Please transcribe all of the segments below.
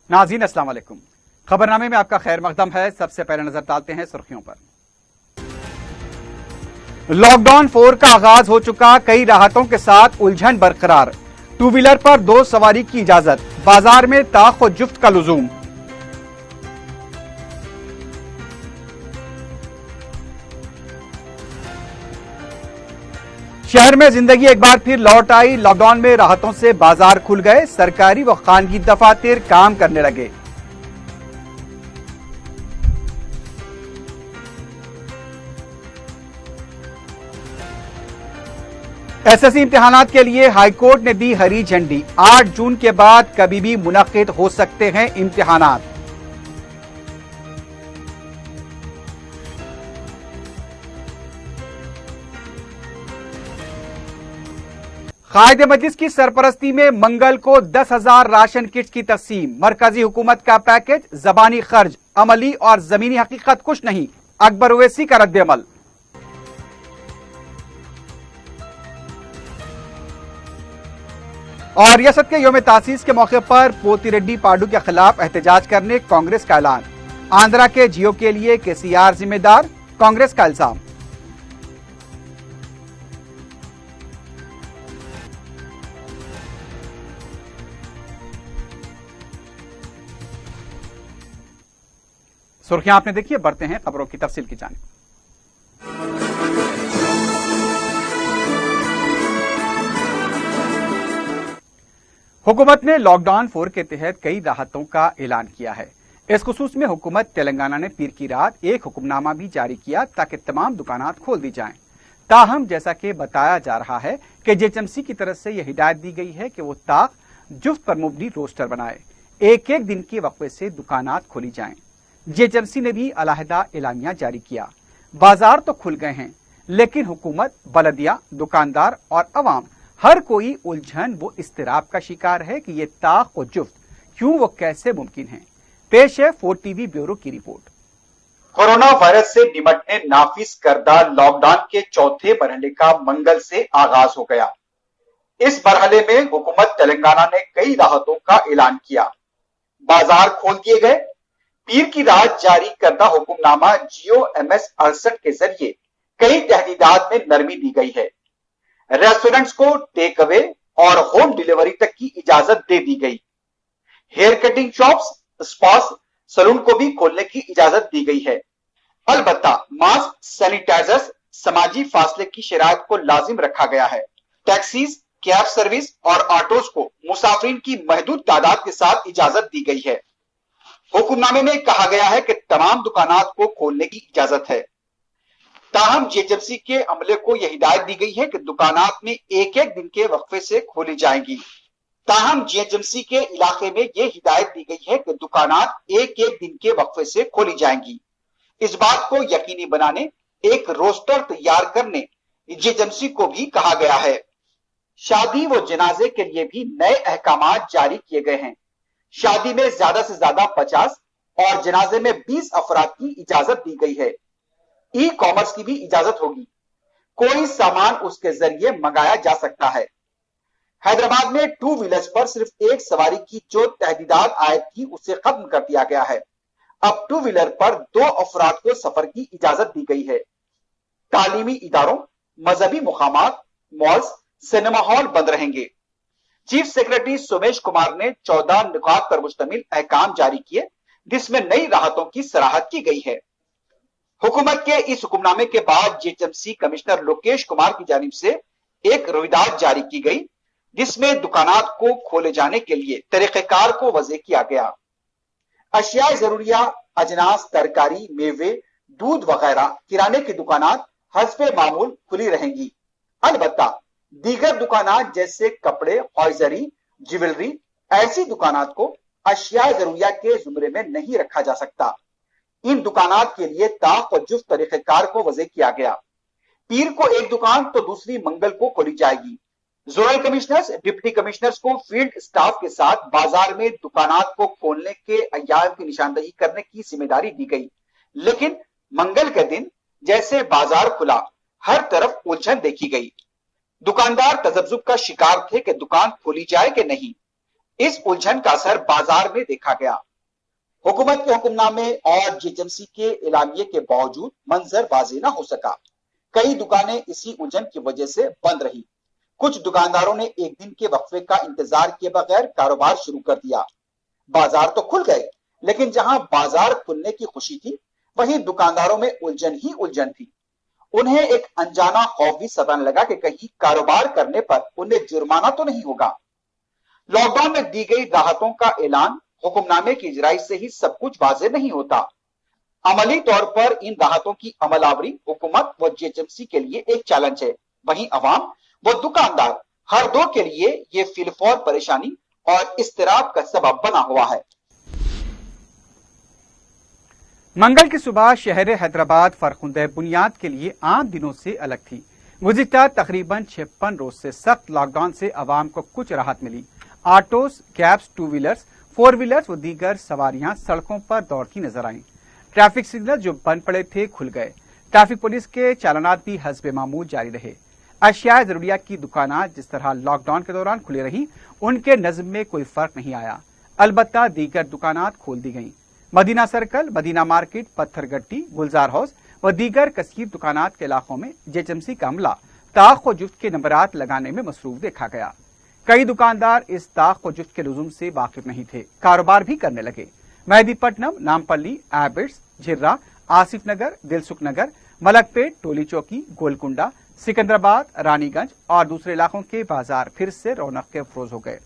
नाज़रीन अस्सलाम वालेकुम। खबरनामे में आपका खैर मकदम है। सबसे पहले नजर डालते हैं सुर्खियों पर। लॉकडाउन 4 का आगाज हो चुका, कई राहतों के साथ उलझन बरकरार। टू व्हीलर पर 2 सवारी की इजाजत, बाजार में ताख व जुफ्त का लुजूम। शहर में जिंदगी एक बार फिर लौट आई। लॉकडाउन में राहतों से बाजार खुल गए, सरकारी व खानगी दफातर काम करने लगे। एसएससी इम्तिहानात के लिए हाईकोर्ट ने दी हरी झंडी। 8 जून के बाद कभी भी मुनक्किद हो सकते हैं इम्तिहानात। कायदे मजलिस की सरपरस्ती में मंगल को 10,000 राशन किट्स की तकसीम। मरकजी हुकूमत का पैकेज, जबानी खर्च, अमली और जमीनी हकीकत कुछ नहीं। अकबर ओवैसी का रद्द-ए-अमल। और रियासत के यौम तासीस के मौके पर पोतिरेड्डी पाडू के खिलाफ एहतजाज करने कांग्रेस का ऐलान। आंध्रा के जियो के लिए केसीआर जिम्मेदार, कांग्रेस का इल्जाम। सुर्खियां आपने देखी है, बढ़ते हैं खबरों की तफसील की जानिब। हुकूमत ने लॉकडाउन 4 के तहत कई राहतों का ऐलान किया है। इस खुसूस में हुकूमत तेलंगाना ने पीर की रात एक हुक्मनामा भी जारी किया ताकि तमाम दुकानात खोल दी जाएं। ताहम जैसा कि बताया जा रहा है कि जेएचएमसी की तरफ से यह हिदायत दी गई है कि वो ताक जुफ्त पर मुबनी रोस्टर बनाए, एक एक दिन के वक्फे से दुकानात खोली जाएं। जेएचएमसी ने भी अलहदा एलानिया जारी किया। बाजार तो खुल गए हैं, लेकिन हुकूमत, बलदिया, दुकानदार और अवाम हर कोई उलझन व इस्तिराब का शिकार है कि ये ताक व जुफ्त क्यों व कैसे मुमकिन है। पेश है 4TV ब्यूरो की रिपोर्ट। कोरोना वायरस से निपटने नाफिज करदा लॉकडाउन के चौथे मरहले का मंगल से आगाज हो गया। इस मरहले में हुकूमत तेलंगाना ने कई राहतों का ऐलान किया। बाजार खोल दिए गए। पीर की रात जारी करदा हुक्मनामा जियो MS 68 के जरिए कई तहदीदात में नरमी दी गई है। रेस्टोरेंट्स को टेक अवे और होम डिलीवरी तक की इजाजत दे दी गई। हेयर कटिंग शॉप्स, स्पास, सलून को भी खोलने की इजाजत दी गई है। अलबत्ता मास्क, सैनिटाइजर्स, समाजी फासले की शराइत को लाजिम रखा गया है। टैक्सीज, कैब सर्विस और ऑटोज को मुसाफिरीन की महदूद तादाद के साथ इजाजत दी गई है। हुक्मनामे में कहा गया है कि तमाम दुकानात को खोलने की इजाजत है। ताहम जेएचएमसी के अमले को यह हिदायत दी गई है कि दुकानात में एक एक दिन के वक्फे से खोली जाएंगी। ताहम जेएचएमसी के इलाके में यह हिदायत दी गई है कि दुकानात एक एक दिन के वक्फे से खोली जाएंगी। इस बात को यकीनी बनाने एक रोस्टर तैयार करने जेएचएमसी को भी कहा गया है। शादी व जनाजे के लिए भी नए अहकामात जारी किए गए हैं। शादी में ज्यादा से ज्यादा 50 और जनाजे में 20 अफराद की इजाजत दी गई है। ई कॉमर्स की भी इजाजत होगी। कोई सामान उसके जरिए मंगाया जा सकता है। हैदराबाद में टू व्हीलर्स पर सिर्फ एक सवारी की जो तहदीदात आयद थी उसे खत्म कर दिया गया है। अब टू व्हीलर पर 2 अफराद को सफर की इजाजत दी गई है। तालीमी इदारों, मजहबी मुकामात, मॉल्स, सिनेमा हॉल बंद रहेंगे। चीफ सेक्रेटरी सोमेश कुमार ने 14 नुकात पर मुश्तमिल अहकाम जारी किए, जिसमें नई राहतों की सराहत की गई है। हुकूमत के इस हुक्मनामे के बाद जेएचएमसी कमिश्नर लोकेश कुमार की जानिब से एक रोहिदात जारी की गई, जिसमें दुकानात को खोले जाने के लिए तरीक़ेकार को वज़े किया गया। अशिया जरूरिया, अजनास, तरकारी, मेवे, दूध वगैरह किराने की दुकानात हस्बे मामूल खुली रहेंगी। अलबत्ता दीगर दुकानात जैसे कपड़े, हॉइजरी, ज्वेलरी, ऐसी दुकानात को अशिया जरूरिया के जुमरे में नहीं रखा जा सकता। इन दुकानात के लिए ताक और जुफ्त तरीक़ेकार को वज़े किया गया। पीर को एक दुकान तो दूसरी मंगल को खोली जाएगी। जोनल कमिश्नर्स, डिप्टी कमिश्नर्स को फील्ड स्टाफ के साथ बाजार में दुकानात को खोलने के अय्याम की निशानदही करने की जिम्मेदारी दी गई। लेकिन मंगल के दिन जैसे बाजार खुला, हर तरफ उलझन देखी गई। दुकानदार तजब्जुब का शिकार थे कि दुकान खोली जाए कि नहीं। इस उलझन का असर बाजार में देखा गया। हुकूमत के हुक्मनामे और जीएचएमसी के एलामिये के बावजूद मंजरबाजी न हो सका। कई दुकानें इसी उलझन की वजह से बंद रही। कुछ दुकानदारों ने एक दिन के वक्फे का इंतजार किए बगैर कारोबार शुरू कर दिया। बाजार तो खुल गए, लेकिन जहां बाजार खुलने की खुशी थी, वहीं दुकानदारों में उलझन ही उलझन थी। उन्हें एक अनजाना खौफ भी सताने लगा कि कहीं कारोबार करने पर उन्हें जुर्माना तो नहीं होगा। लॉकडाउन में दी गई राहतों का ऐलान, हुक्मनामे की इजराई से ही सब कुछ वाज़ेह नहीं होता। अमली तौर पर इन राहतों की अमलावरी हुकूमत व जीएचएमसी के लिए एक चैलेंज है। वहीं अवाम व दुकानदार हर दो के लिए ये फिलफौर परेशानी और इस्तिराब का सबब बना हुआ है। मंगल की सुबह शहर हैदराबाद फरखुंदे बुनियाद के लिए आम दिनों से अलग थी। गुज़िश्ता तकरीबन 56 रोज से सख्त लॉकडाउन से आवाम को कुछ राहत मिली। Autos, cabs, two wheelers, four wheelers व दीगर सवारियां सड़कों पर दौड़ती नजर आईं। ट्रैफिक सिग्नल जो बंद पड़े थे खुल गए। ट्रैफिक पुलिस के चालानात भी हस्बे मामूल जारी रहे। अशिया जरूरिया की दुकानात जिस तरह लॉकडाउन के दौरान खुली रही, उनके नज्म में कोई फर्क नहीं आया। अलबत्ता दीगर दुकानात खोल दी गईं। Madina circle, Madina market, Patthargatti, Gulzar house व दीगर कसीर दुकानात के इलाकों में जीएचएमसी का अमला ताख व जुफ्त के नंबरात लगाने में मसरूफ देखा गया। कई दुकानदार इस ताख व जुफ्त के लुज़ुम से वाकिफ नहीं थे, कारोबार भी करने लगे। मेहदीपट्टनम, नामपल्ली, एबिट्स, झिर्रा, आसिफ नगर, दिलसुख नगर, मलकपेट, टोली चौकी, गोलकुंडा, सिकंदराबाद, रानीगंज और दूसरे इलाकों के बाजार फिर से रौनक के अफरोज हो गए।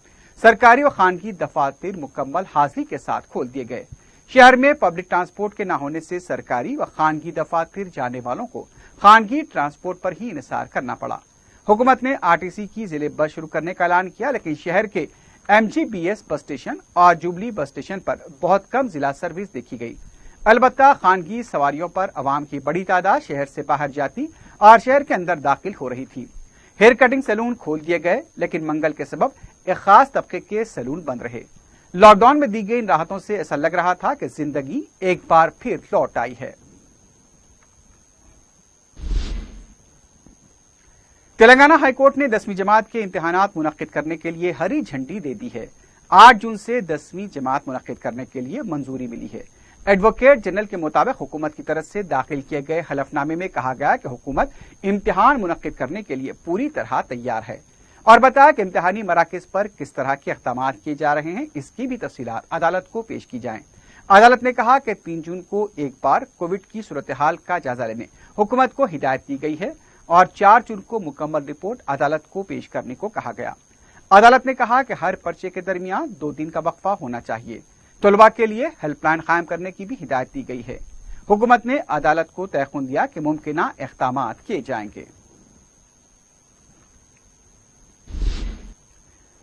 सरकारी व खानगी दफातर मुकम्मल हाजिरी के साथ खोल दिए गए। शहर में पब्लिक ट्रांसपोर्ट के न होने से सरकारी व खानगी दफातर जाने वालों को खानगी ट्रांसपोर्ट पर ही इंसार करना पड़ा। हुकूमत ने आरटीसी की जिले बस शुरू करने का ऐलान किया, लेकिन शहर के एमजीबीएस बस स्टेशन और जुबली बस स्टेशन पर बहुत कम जिला सर्विस देखी गई। अलबत्ता खानगी सवारियों पर अवाम की बड़ी तादाद शहर से बाहर जाती और शहर के अंदर दाखिल हो रही थी। हेयर कटिंग सैलून खोल दिए गए, लेकिन मंगल के सबब एक खास तबके के सैलून बंद रहे। लॉकडाउन में दी गई इन राहतों से ऐसा लग रहा था कि जिंदगी एक बार फिर लौट आई है। तेलंगाना हाईकोर्ट ने 10वीं जमात के इम्तिहानात मुनक्किद करने के लिए हरी झंडी दे दी है। 8 जून से 10वीं जमात मुनक्किद करने के लिए मंजूरी मिली है। एडवोकेट जनरल के मुताबिक हुकूमत की तरफ से दाखिल किए गए हलफनामे में कहा गया कि हुकूमत इम्तिहान मुनक्किद करने के लिए पूरी तरह तैयार है और बताया कि इम्तिहानी मराकज़ पर किस तरह के इक़दामात किए जा रहे हैं, इसकी भी तफसीलात अदालत को पेश की जाएं। अदालत ने कहा कि 3 जून को एक बार कोविड की सूरत हाल का जायजा लेने हुकूमत को हिदायत दी गई है और 4 जून को मुकम्मल रिपोर्ट अदालत को पेश करने को कहा गया। अदालत ने कहा कि हर पर्चे के दरमियान 2 दिन का वक्फा होना चाहिए। तलबा के लिए हेल्पलाइन कायम करने की भी हिदायत दी गई है। हुकूमत ने अदालत को तयक़ुन दिया कि मुमकिना इक़दामात किए जाएंगे।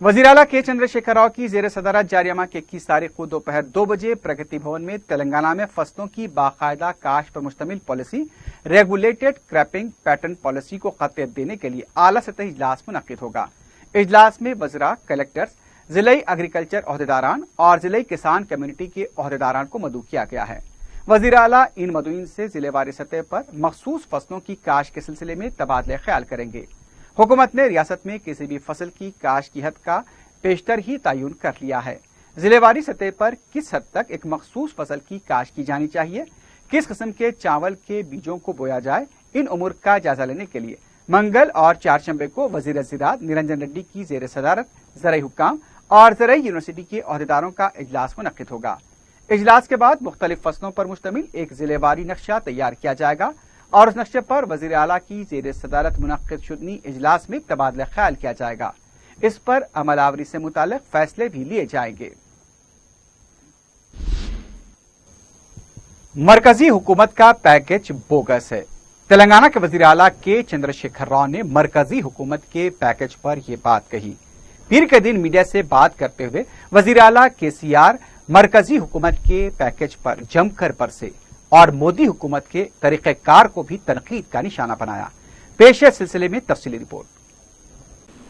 वज़ीर आला के चंद्रशेखर राव की ज़ेर सदारत जारी माह की 21 तारीख को दोपहर 2 बजे प्रगति भवन में तेलंगाना में फसलों की बाकायदा काश्त पर मुश्तमिल पॉलिसी, रेगुलेटेड क्रैपिंग पैटर्न पॉलिसी को खत्तियत देने के लिए आला सतही इजलास मुनक्किद होगा। इजलास में वज़रा, कलेक्टर्स, जिले एग्रीकल्चर अहदेदारान और जिले किसान कम्युनिटी के अहदेदारान को मदऊ किया गया है। वज़ीर आला इन मदऊइन से जिलेवारी सतह पर मखसूस फसलों की काश्त के सिलसिले में तबादले ख्याल करेंगे। हुकूमत ने रियासत में किसी भी फसल की काश्त की हद का पेशतर ही तयन कर लिया है। जिलेवारी सतह पर किस हद तक एक मखसूस फसल की काश्त की जानी चाहिए, किस किस्म के चावल के बीजों को बोया जाए, इन उमूर का जायजा लेने के लिए मंगल और चारशंबे को वज़ीर ज़राअत निरंजन रेड्डी की ज़ेर सदारत ज़राई हुक्काम और ज़राई यूनिवर्सिटी के अहदेदारों का इजलास मुनक्किद होगा। इजलास के बाद मुख्तलिफ फसलों पर मुश्तमिल एक जिलेवारी नक्शा तैयार किया जाएगा और उस नक्शे पर वज़ीर आला की ज़ेर सदारत मुनक्किद शुदनी इजलास में तबादला ख्याल किया जाएगा। इस पर अमलावरी से मुताल्लिक फैसले भी लिए जाएंगे। मरकजी हुकूमत का पैकेज बोगस है। तेलंगाना के वज़ीर आला के चंद्रशेखर राव ने मरकजी हुकूमत के पैकेज पर यह बात कही। पीर के दिन मीडिया से बात करते हुए वज़ीर आला केसीआर मरकजी हुकूमत के पैकेज पर जमकर बरसे और मोदी हुकूमत के तरीक़ेकार को भी तनकीद का निशाना बनाया। पेश है सिलसिले में तफसीली रिपोर्ट।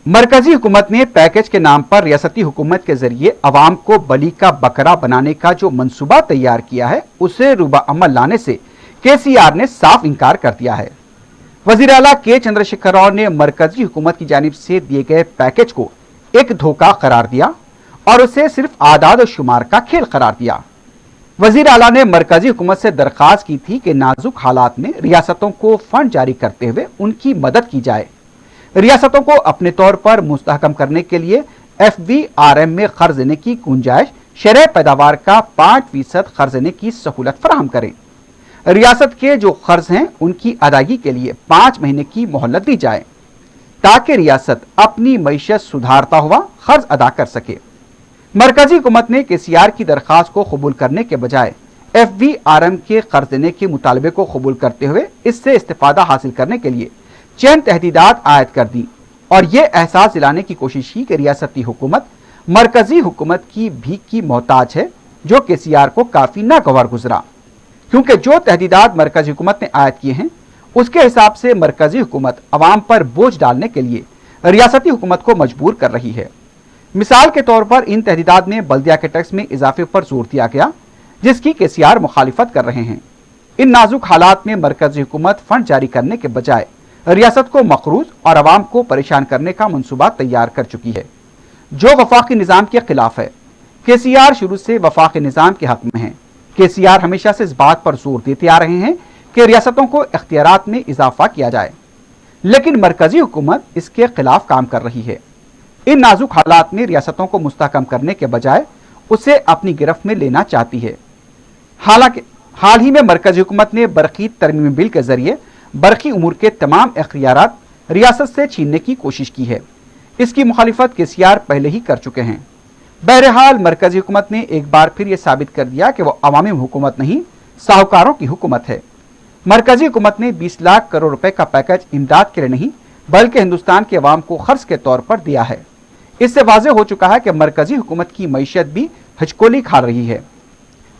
मरकजी हुकूमत ने पैकेज के नाम पर रियासती हुकूमत के जरिए अवाम को बली का बकरा बनाने का जो मंसूबा तैयार किया है, उसे रूबा अमल लाने से केसीआर ने साफ इनकार कर दिया है। वज़ीर आला के चंद्रशेखर राव ने मरकजी हुकूमत की जानिब से दिए गए पैकेज को एक धोखा करार दिया। और उसे सिर्फ आदाद और शुमार का खेल करार दिया। वजीर आला ने मरकजी हुकूमत से दरख्वास्त की थी कि नाजुक हालात में रियासतों को फंड जारी करते हुए उनकी मदद की जाए। रियासतों को अपने तौर पर मुस्तहकम करने के लिए FVRM में कर्ज देने की गुंजाइश शरह पैदावार का 5% कर्ज देने की सहूलत फराहम करें। रियासत के जो कर्ज हैं उनकी अदायगी के लिए 5 महीने की मोहलत दी जाए ताकि रियासत अपनी मईशत सुधारता हुआ कर्ज अदा कर सके। मरकजी हुकूमत ने KCR की दरख्वास्त को कबूल करने के बजाय FVRM के कर्ज देने के मुतालबे को कबूल करते हुए इससे इस्तिफादा हासिल करने के लिए चंद तहदीदात आयद कर दी और ये एहसास दिलाने की कोशिश की कि रियासती हुकूमत मरकजी हुकूमत की भीख की मोहताज है, जो KCR को काफी नागवार गुजरा, क्योंकि जो तहदीदात मरकजी हुकूमत ने आयद किए हैं उसके हिसाब से मरकजी हुकूमत अवाम पर बोझ डालने के लिए रियासती हुकूमत को मजबूर कर रही है। मिसाल के तौर पर इन तहदीदात में बल्दिया के टैक्स में इजाफे पर जोर दिया गया, जिसकी KCR मुखालिफत कर रहे हैं। इन नाजुक हालात में मरकजी हुकूमत फंड जारी करने के बजाय रियासत को मकरूज और अवाम को परेशान करने का मंसूबा तैयार कर चुकी है, जो वफाकी निज़ाम के खिलाफ है। KCR शुरू से वफाकी निज़ाम के हक में है। KCR हमेशा से इस बात पर जोर देते आ रहे हैं कि रियासतों को इख्तियारात में इजाफा किया जाए, लेकिन मरकजी हुकूमत इसके खिलाफ काम कर रही है। इन नाजुक हालात में रियासतों को मुस्तहकम करने के बजाय उसे अपनी गिरफ्त में लेना चाहती है। हालांकि हाल ही में मरकजी हुकूमत ने बरकी तरमीमी बिल के जरिए बरकी उमूर के तमाम इख्तियारात रियासत से छीनने की कोशिश की है। इसकी मुखालिफत KCR पहले ही कर चुके हैं। बहरहाल मरकजी हुकूमत ने एक बार फिर यह साबित कर दिया कि वह अवामी हुकूमत नहीं, साहूकारों की हुकूमत है। मरकजी हुकूमत ने 20 लाख करोड़ रुपए का पैकेज इमदाद के लिए नहीं बल्कि हिंदुस्तान के अवाम को खर्च के तौर पर दिया है। इससे वाज़ेह हो चुका है कि मरकजी हुकूमत की मईशत भी हचकोली खा रही है।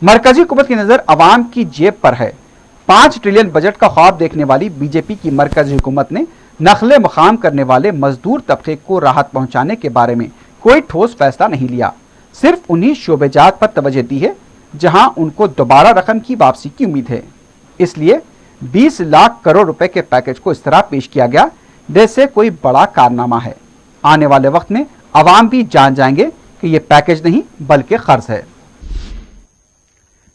मरकजी हुकूमत की नजर अवाम की जेब पर है। 5 ट्रिलियन बजट का ख्वाब देखने वाली BJP की मरकजी हुकूमत ने नखले मकाम करने वाले मजदूर तबके को राहत पहुंचाने के बारे में कोई ठोस फैसला नहीं लिया। सिर्फ उन्हीं शोबेजात पर तवज्जो दी है जहां उनको दोबारा रकम की वापसी की उम्मीद है। इसलिए 20 लाख करोड़ रुपए के पैकेज को इस तरह पेश किया गया जैसे कोई बड़ा कारनामा है। आने वाले वक्त में अवाम भी जान जाएंगे कि यह पैकेज नहीं बल्कि कर्ज है।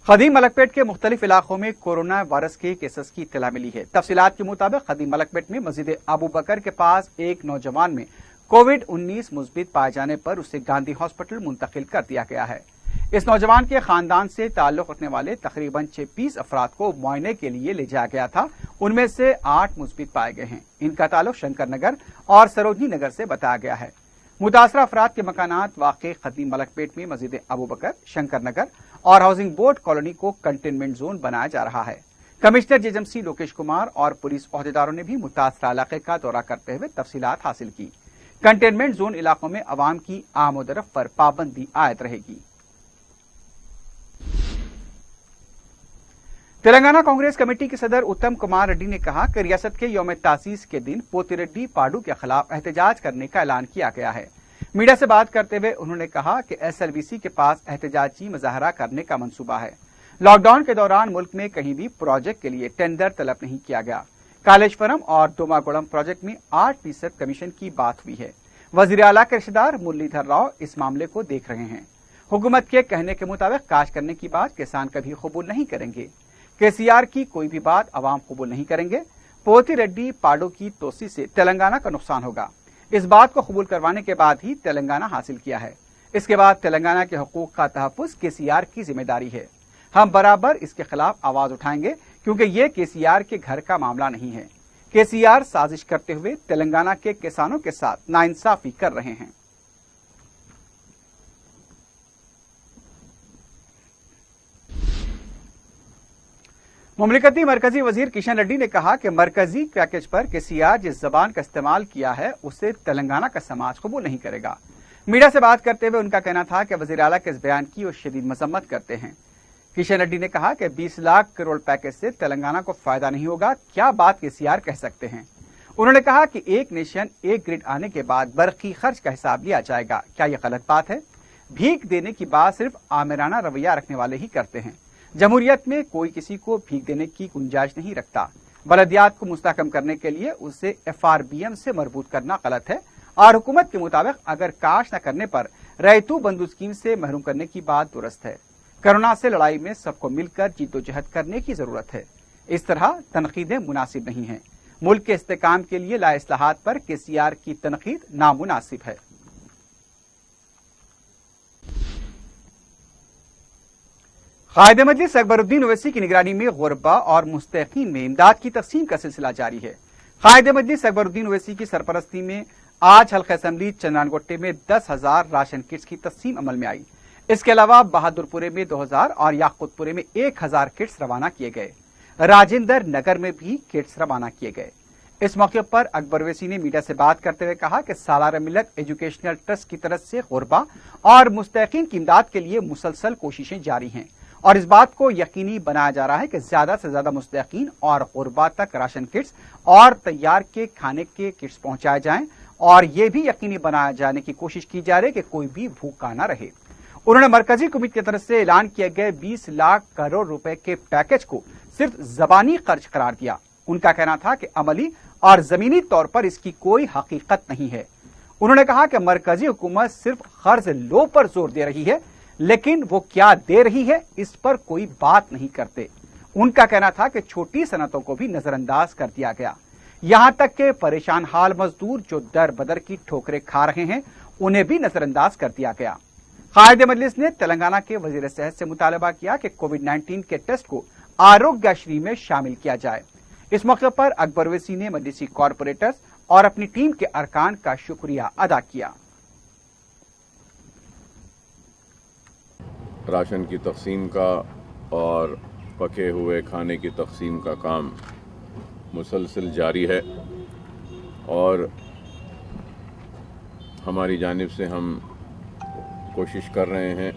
खदीम मलकपेट के मुख्तलिफ इलाकों में कोरोना वायरस के केसेस की इत्तला मिली है। तफसीलात के मुताबिक खदीम मलकपेट में मस्जिद अबू बकर के पास एक नौजवान में कोविड-19 मुस्बित पाए जाने पर उसे गांधी हॉस्पिटल मुंतकिल कर दिया गया है। इस नौजवान के खानदान से ताल्लुक रखने वाले तकरीबन 26 अफराद को मुआयने के लिए ले जाया गया था। उनमें से 8 मुस्बित पाए गए हैं। इनका ताल्लुक शंकर नगर और सरोजनी नगर से बताया गया है। मुतासरा अफराद के मकानात वाक़ई खदीम मलकपेट में मस्जिद अबू बकर, शंकर नगर और हाउसिंग बोर्ड कॉलोनी को कंटेनमेंट जोन बनाया जा रहा है। कमिश्नर JHMC लोकेश कुमार और पुलिस ओहदेदारों ने भी मुतासरा इलाके का दौरा करते हुए तफसीलात हासिल की। कंटेनमेंट जोन इलाकों में अवाम की आमोदरफ्त पर पाबंदी आयद रहेगी। तेलंगाना कांग्रेस कमेटी के सदर उत्तम कुमार रेड्डी ने कहा कि रियासत के यौम तासीस के दिन पोतिरेड्डी पाडू के खिलाफ एहतजाज करने का ऐलान किया गया है। मीडिया से बात करते हुए उन्होंने कहा कि SLBC के पास एहतजाजी मुजाहरा करने का मंसूबा है। लॉकडाउन के दौरान मुल्क में कहीं भी प्रोजेक्ट के लिए टेंडर तलब नहीं किया गया। कालेश्वरम और दोमागुड़म प्रोजेक्ट में 8% कमीशन की बात हुई है। वजीर आला के रिश्तेदार मुरलीधर राव इस मामले को देख रहे हैं। हुकूमत के कहने के मुताबिक काश्त करने की बात किसान कभी कबूल नहीं करेंगे। KCR की कोई भी बात अवाम कबूल नहीं करेंगे। पोतिरेड्डी पाडू की तोसी से तेलंगाना का नुकसान होगा। इस बात को कबूल करवाने के बाद ही तेलंगाना हासिल किया है। इसके बाद तेलंगाना के हुकूक का तहफ्फुज KCR की जिम्मेदारी है। हम बराबर इसके खिलाफ आवाज उठाएंगे क्योंकि ये KCR के घर का मामला नहीं है। KCR साजिश करते हुए तेलंगाना के किसानों के साथ नाइंसाफी कर रहे हैं। मुमलिकती मरकजी वजीर किशन रेड्डी ने कहा कि मरकजी पैकेज पर KCR जिस जबान का इस्तेमाल किया है उसे तेलंगाना का समाज कबूल नहीं करेगा। मीडिया से बात करते हुए उनका कहना था कि वजीर आला के इस बयान की वो शदीद मजम्मत करते हैं। किशन रेड्डी ने कहा कि 20 लाख करोड़ पैकेज से तेलंगाना को फायदा नहीं होगा, क्या बात KCR कह सकते हैं। उन्होंने कहा कि एक नेशन एक ग्रिड आने के बाद बरकी खर्च का हिसाब लिया जाएगा। क्या यह गलत बात है? भीख देने की बात सिर्फ आमिराना रवैया रखने वाले ही करते हैं। जमहूरियत में कोई किसी को भीख देने की गुंजाइश नहीं रखता। बलदियात को मुस्तहकम करने के लिए उसे FRBM से मरबूत करना गलत है और हुकूमत के मुताबिक अगर काश न करने पर రైతు बंधु स्कीम से महरूम करने की बात दुरुस्त है। कोरोना से लड़ाई में सबको मिलकर जिद्दोजहद करने की जरूरत है। इस तरह तनकीदें मुनासिब नहीं हैं। मुल्क के इस्तेकाम के लिए लाए इस्लाहात पर केसीआर की तनकीद नामुनासिब है। कायद मजलिस अकबरुद्दीन ओवैसी की निगरानी में गुरबा और मुस्तकीन में इमदाद की तकसीम का सिलसिला जारी है। कायद मजलिस अकबरुद्दीन ओवैसी की सरपरस्ती में आज हल्का असम्बली चंद्रानगोटे में 10,000 राशन किट्स की तकसीम अमल में आई। इसके अलावा बहादुरपुरे में 2,000 और याकूतपुरे में 1,000 किट्स रवाना किए गए। राजेंद्र नगर में भी किट्स रवाना किए गए। इस मौके पर अकबर ओवैसी ने मीडिया से बात करते हुए कहा कि सालार मिल्लत एजुकेशनल ट्रस्ट की तरफ से गुरबा और मुस्तकीन की इमदाद के लिए मुसलसल कोशिशें जारी हैं और इस बात को यकीनी बनाया जा रहा है कि ज्यादा से ज्यादा मुस्तकीन और गुरबा तक राशन किट्स और तैयार के खाने के किट्स पहुंचाए जाएं और ये भी यकीनी बनाया जाने की कोशिश की जा रही है कि कोई भी भूखा न रहे। उन्होंने मरकजी हुकूमत की तरफ से ऐलान किए गए 20 लाख करोड़ रुपए के पैकेज को सिर्फ जबानी खर्च करार दिया। उनका कहना था कि अमली और जमीनी तौर पर इसकी कोई हकीकत नहीं है। उन्होंने कहा कि मरकजी हुकूमत सिर्फ कर्ज लो पर जोर दे रही है, लेकिन वो क्या दे रही है इस पर कोई बात नहीं करते। उनका कहना था कि छोटी सनतों को भी नजरअंदाज कर दिया गया। यहां तक के परेशान हाल मजदूर जो दर बदर की ठोकरें खा रहे हैं उन्हें भी नजरअंदाज कर दिया गया। कायद मजलिस ने तेलंगाना के वजीर सेहत से मुतालबा किया कि कोविड-19 के टेस्ट को आरोग्यश्री में शामिल किया जाए। इस मौके पर अकबर ओवैसी ने मजलिसी कॉरपोरेटर्स और अपनी टीम के अरकान का शुक्रिया अदा किया। राशन की तकसीम का और पके हुए खाने की तकसीम का काम मुसलसल जारी है और हमारी जानिब से हम कोशिश कर रहे हैं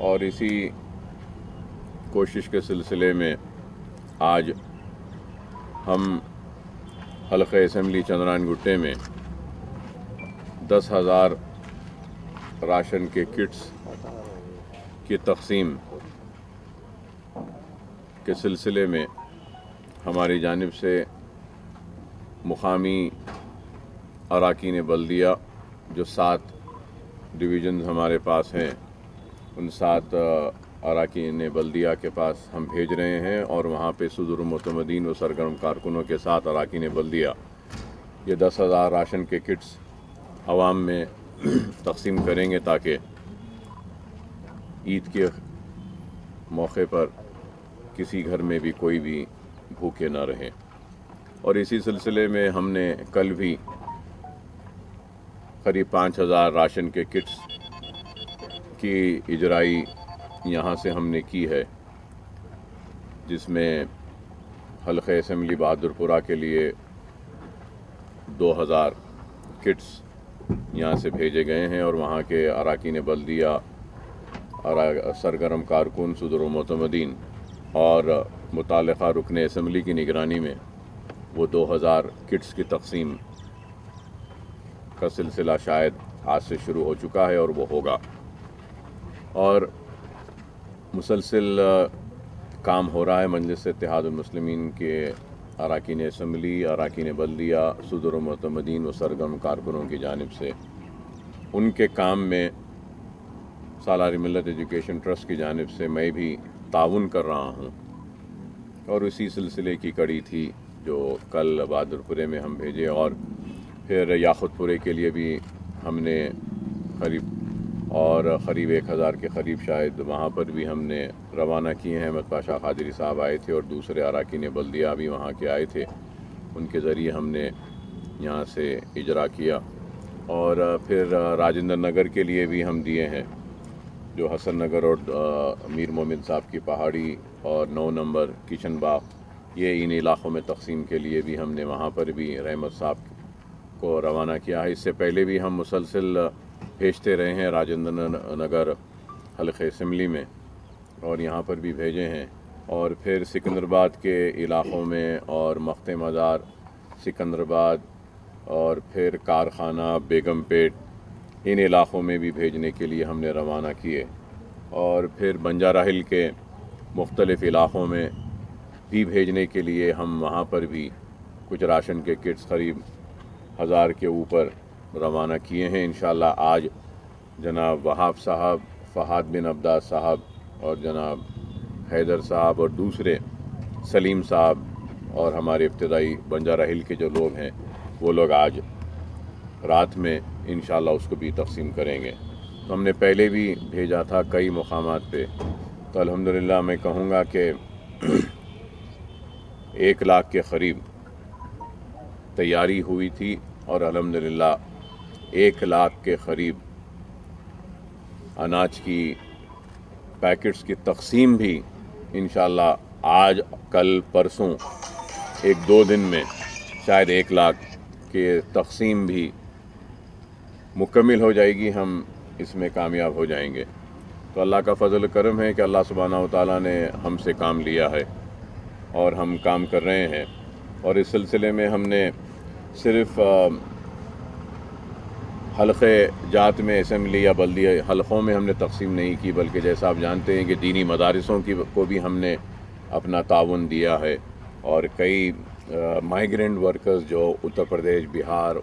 और इसी कोशिश के सिलसिले में आज हम हल्का असम्बली चंद्रानगुट्टे में 10,000 राशन के किट्स की तकसीम के सिलसिले में हमारी जानिब से मुकामी अराकीन बल्दिया जो 7 डिवीज़न हमारे पास हैं उन 7 अराकीन बल्दिया के पास हम भेज रहे हैं और वहाँ पे सुदूर मुतमदीन व सरगर्म कारकुनों के साथ अराकीन बल्दिया ये 10,000 राशन के किट्स अवाम में तकसीम करेंगे ताकि ईद के मौके पर किसी घर में भी कोई भी भूखे ना रहें। और इसी सिलसिले में हमने कल भी करीब 5,000 राशन के किट्स की इजराई यहाँ से हमने की है, जिसमें हल्का असम्बली बहादुरपुरा के लिए 2,000 किट्स यहाँ से भेजे गए हैं और वहाँ के अराकीन बल्दिया सरगर्म कारकुन सुदूर मुतमदीन और मुतालिका रुकन असम्बली की निगरानी में वो 2,000 किट्स की तकसीम का सिलसिला शायद आज से शुरू हो चुका है और वो होगा और मुसलसल काम हो रहा है। मजलिस इत्तेहादुल मुस्लिमीन के अराकीन असम्बली, अराकीन बल्दिया, सुदूर मुतमदीन व सरगर्म कारकुनों की जानिब से उनके काम में सालार मिल्लत एजुकेशन ट्रस्ट की जानिब से मैं भी ताउन कर रहा हूँ और उसी सिलसिले की कड़ी थी जो कल बहादुरपुरे में हम भेजे और फिर याकूतपुरे के लिए भी हमने करीब 1,000 के करीब शायद वहाँ पर भी हमने रवाना किए हैं। अहमद पाशा कादरी साहब आए थे और दूसरे अराकीन बल्दिया भी वहाँ के आए थे, उनके ज़रिए हमने यहाँ से इजरा किया। और फिर राजेंद्र नगर के लिए भी हम दिए हैं, जो हसन नगर और मीर मोमिन साहब की पहाड़ी और 9 नंबर किशन बाग, ये इन इलाक़ों में तकसीम के लिए भी हमने वहाँ पर भी रहमत साहब को रवाना किया है। इससे पहले भी हम मुसलसल भेजते रहे हैं राजेंद्र नगर हल्का असम्बली में और यहाँ पर भी भेजे हैं और फिर सिकंदराबाद के इलाक़ों में और मख्ते मज़ार सिकंदराबाद और फिर कारखाना बेगमपेट, इन इलाक़ों में भी भेजने के लिए हमने रवाना किए और फिर बंजारा हिल के मुख्तलिफ़ इलाक़ों में भी भेजने के लिए हम वहाँ पर भी कुछ राशन के किट्स करीब 1,000 के ऊपर روانہ کیے ہیں. انشاءاللہ آج جناب وہاب صاحب، فہد بن عباس صاحب اور جناب حیدر صاحب اور دوسرے سلیم صاحب اور ہمارے ابتدائی بنجارہ ہل کے جو لوگ ہیں وہ لوگ آج رات میں انشاءاللہ اس کو بھی تقسیم کریں گے. تو ہم نے پہلے بھی بھیجا تھا کئی مقامات پہ. تو الحمدللہ میں کہوں گا کہ 1 لاکھ کے قریب تیاری ہوئی تھی اور الحمدللہ 1 لاکھ کے قریب اناج کی پیکٹس کی تقسیم بھی انشاءاللہ آج کل پرسوں 1-2 دن میں شاید 1 لاکھ کے تقسیم بھی مکمل ہو جائے گی. ہم اس میں کامیاب ہو جائیں گے. تو اللہ کا فضل و کرم ہے کہ اللہ سبحانہ و تعالیٰ نے ہم سے کام لیا ہے اور ہم کام کر رہے ہیں. اور اس سلسلے میں ہم نے صرف حلقے جات میں اسمبلی یا بلدیہ حلقوں میں ہم نے تقسیم نہیں کی، بلکہ جیسا آپ جانتے ہیں کہ دینی مدارسوں کو بھی ہم نے اپنا تعاون دیا ہے. اور کئی مائیگرینٹ ورکرز جو اتر پردیش، بہار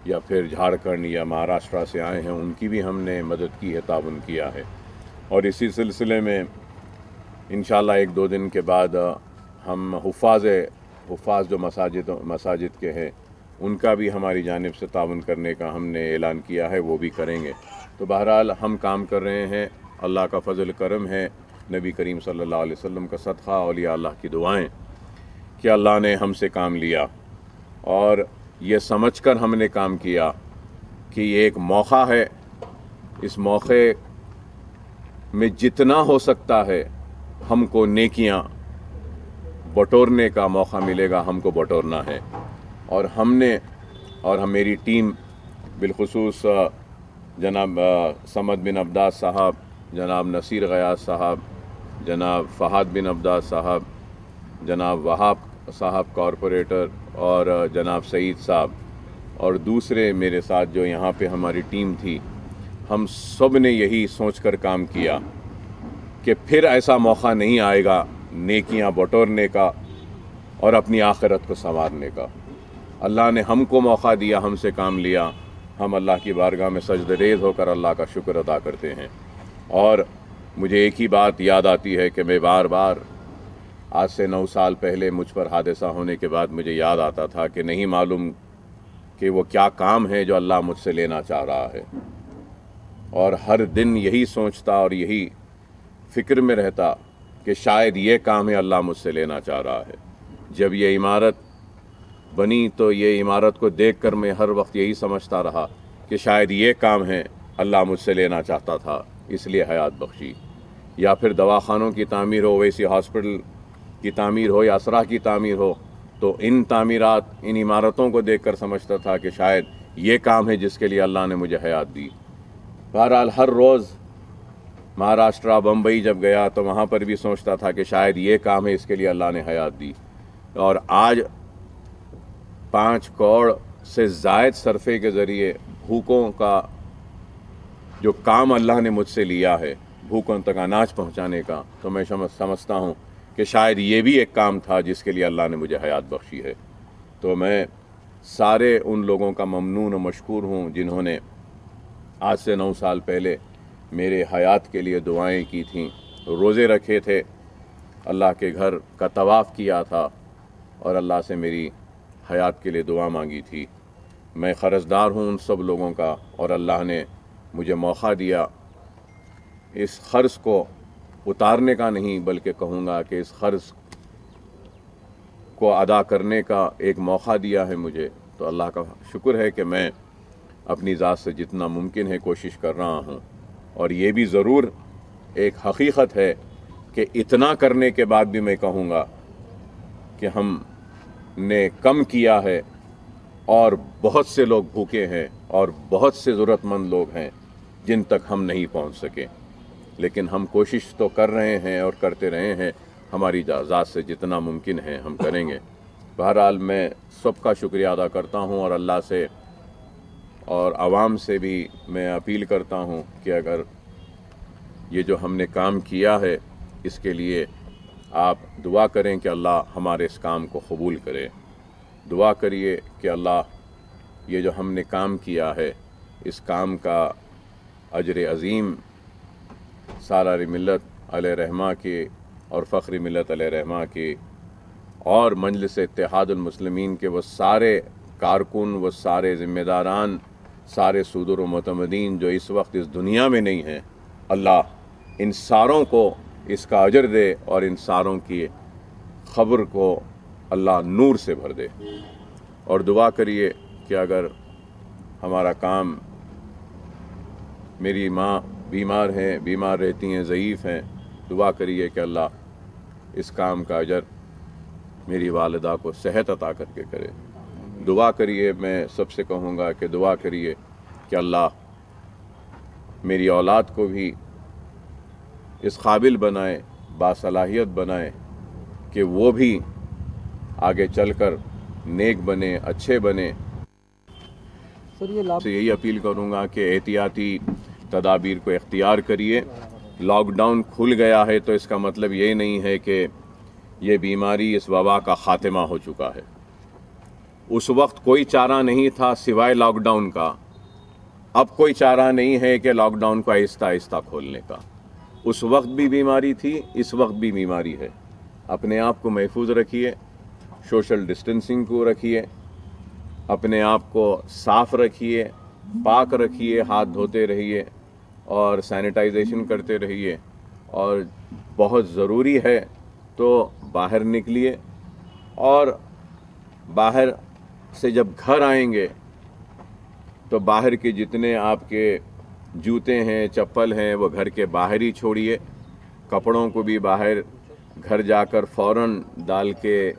یا پھر جھارکھنڈ یا مہاراشٹرا سے آئے ہیں ان کی بھی ہم نے مدد کی ہے، تعاون کیا ہے. اور اسی سلسلے میں انشاءاللہ 1-2 دن کے بعد ہم حفاظ جو مساجد کے ہیں ان کا بھی ہماری جانب سے تعاون کرنے کا ہم نے اعلان کیا ہے، وہ بھی کریں گے. تو بہرحال ہم کام کر رہے ہیں. اللہ کا فضل کرم ہے، نبی کریم صلی اللہ علیہ وسلم کا صدقہ، اولیاء اللہ کی دعائیں کہ اللہ نے ہم سے کام لیا اور یہ سمجھ کر ہم نے کام کیا کہ یہ ایک موقع ہے. اس موقع میں جتنا ہو سکتا ہے ہم کو نیکیاں بٹورنے کا موقع ملے گا، ہم کو بٹورنا ہے. اور میری ٹیم بالخصوص جناب سمد بن عباس صاحب، جناب نصیر غیاث صاحب، جناب فہد بن عباس صاحب، جناب وہاب صاحب کارپوریٹر اور جناب سعید صاحب اور دوسرے میرے ساتھ جو یہاں پہ ہماری ٹیم تھی، ہم سب نے یہی سوچ کر کام کیا کہ پھر ایسا موقع نہیں آئے گا نیکیاں بٹورنے کا اور اپنی آخرت کو سنوارنے کا. اللہ نے ہم کو موقع دیا، ہم سے کام لیا. ہم اللہ کی بارگاہ میں سجدہ ریز ہو کر اللہ کا شکر ادا کرتے ہیں. اور مجھے ایک ہی بات یاد آتی ہے کہ میں بار بار آج سے 9 سال پہلے مجھ پر حادثہ ہونے کے بعد مجھے یاد آتا تھا کہ نہیں معلوم کہ وہ کیا کام ہے جو اللہ مجھ سے لینا چاہ رہا ہے. اور ہر دن یہی سوچتا اور یہی فکر میں رہتا کہ شاید یہ کام ہے اللہ مجھ سے لینا چاہ رہا ہے. جب یہ عمارت بنی تو یہ عمارت کو دیکھ کر میں ہر وقت یہی سمجھتا رہا کہ شاید یہ کام ہے اللہ مجھ سے لینا چاہتا تھا، اس لیے حیات بخشی. یا پھر دواخانوں کی تعمیر ہو، ویسی ہاسپٹل کی تعمیر ہو یا اسرا کی تعمیر ہو، تو ان تعمیرات، ان عمارتوں کو دیکھ کر سمجھتا تھا کہ شاید یہ کام ہے جس کے لیے اللہ نے مجھے حیات دی. بہرحال ہر روز مہاراشٹرا، بمبئی جب گیا تو وہاں پر بھی سوچتا تھا کہ شاید یہ کام ہے اس کے لیے اللہ نے حیات دی. اور آج 5 کروڑ سے زائد صرفے کے ذریعے بھوکوں کا جو کام اللہ نے مجھ سے لیا ہے، بھوکوں تک اناج پہنچانے کا، تو میں سمجھتا ہوں کہ شاید یہ بھی ایک کام تھا جس کے لیے اللہ نے مجھے حیات بخشی ہے. تو میں سارے ان لوگوں کا ممنون و مشکور ہوں جنہوں نے آج سے 9 سال پہلے میرے حیات کے لیے دعائیں کی تھیں، روزے رکھے تھے، اللہ کے گھر کا طواف کیا تھا اور اللہ سے میری حیات کے لیے دعا مانگی تھی. میں قرضدار ہوں ان سب لوگوں کا، اور اللہ نے مجھے موقع دیا اس قرض کو اتارنے کا نہیں بلکہ کہوں گا کہ اس قرض کو ادا کرنے کا ایک موقع دیا ہے مجھے. تو اللہ کا شکر ہے کہ میں اپنی ذات سے جتنا ممکن ہے کوشش کر رہا ہوں. اور یہ بھی ضرور ایک حقیقت ہے کہ اتنا کرنے کے بعد بھی میں کہوں گا کہ ہم نے کم کیا ہے اور بہت سے لوگ بھوکے ہیں اور بہت سے ضرورت مند لوگ ہیں جن تک ہم نہیں پہنچ سکے. لیکن ہم کوشش تو کر رہے ہیں اور کرتے رہے ہیں، ہماری ذات سے جتنا ممکن ہے ہم کریں گے. بہرحال میں سب کا شکریہ ادا کرتا ہوں اور اللہ سے اور عوام سے بھی میں اپیل کرتا ہوں کہ اگر یہ جو ہم نے کام کیا ہے اس کے لیے آپ دعا کریں کہ اللہ ہمارے اس کام کو قبول کرے. دعا کریے کہ اللہ یہ جو ہم نے کام کیا ہے اس کام کا اجر عظیم سالار ملت علیہ رحمہ کے اور فخر ملت علیہ رحمہ کے اور مجلس اتحاد المسلمین کے وہ سارے کارکن، وہ سارے ذمہ داران، سارے صدور و معتمدین جو اس وقت اس دنیا میں نہیں ہیں، اللہ ان ساروں کو اس کا اجر دے اور ان ساروں کی خبر کو اللہ نور سے بھر دے۔ اور دعا کریے کہ اگر ہمارا کام، میری ماں بیمار ہیں، بیمار رہتی ہیں، ضعیف ہیں، دعا کریے کہ اللہ اس کام کا اجر میری والدہ کو صحت عطا کر کے کرے۔ دعا کریے، میں سب سے کہوں گا کہ دعا کریے کہ اللہ میری اولاد کو بھی اس قابل بنائے، باصلاحیت بنائے کہ وہ بھی آگے چل کر نیک بنے، اچھے بنے۔ سے یہی اپیل کروں گا کہ احتیاطی تدابیر کو اختیار کریے۔ لاک ڈاؤن کھل گیا ہے تو اس کا مطلب یہ نہیں ہے کہ یہ بیماری، اس وبا کا خاتمہ ہو چکا ہے۔ اس وقت کوئی چارہ نہیں تھا سوائے لاک ڈاؤن کا، اب کوئی چارہ نہیں ہے کہ لاک ڈاؤن کو آہستہ آہستہ کھولنے کا۔ اس وقت بھی بیماری تھی، اس وقت بھی بیماری ہے۔ اپنے آپ کو محفوظ رکھیے، سوشل ڈسٹینسنگ کو رکھیے، اپنے آپ کو صاف رکھیے، پاک رکھیے، ہاتھ دھوتے رہیے اور سینیٹائزیشن کرتے رہیے، اور بہت ضروری ہے تو باہر نکلیے، اور باہر سے جب گھر آئیں گے تو باہر کے جتنے آپ کے جوتے ہیں، چپل ہیں، وہ گھر کے باہر ہی چھوڑیے۔ کپڑوں کو بھی باہر گھر جا کر فوراً ڈال کے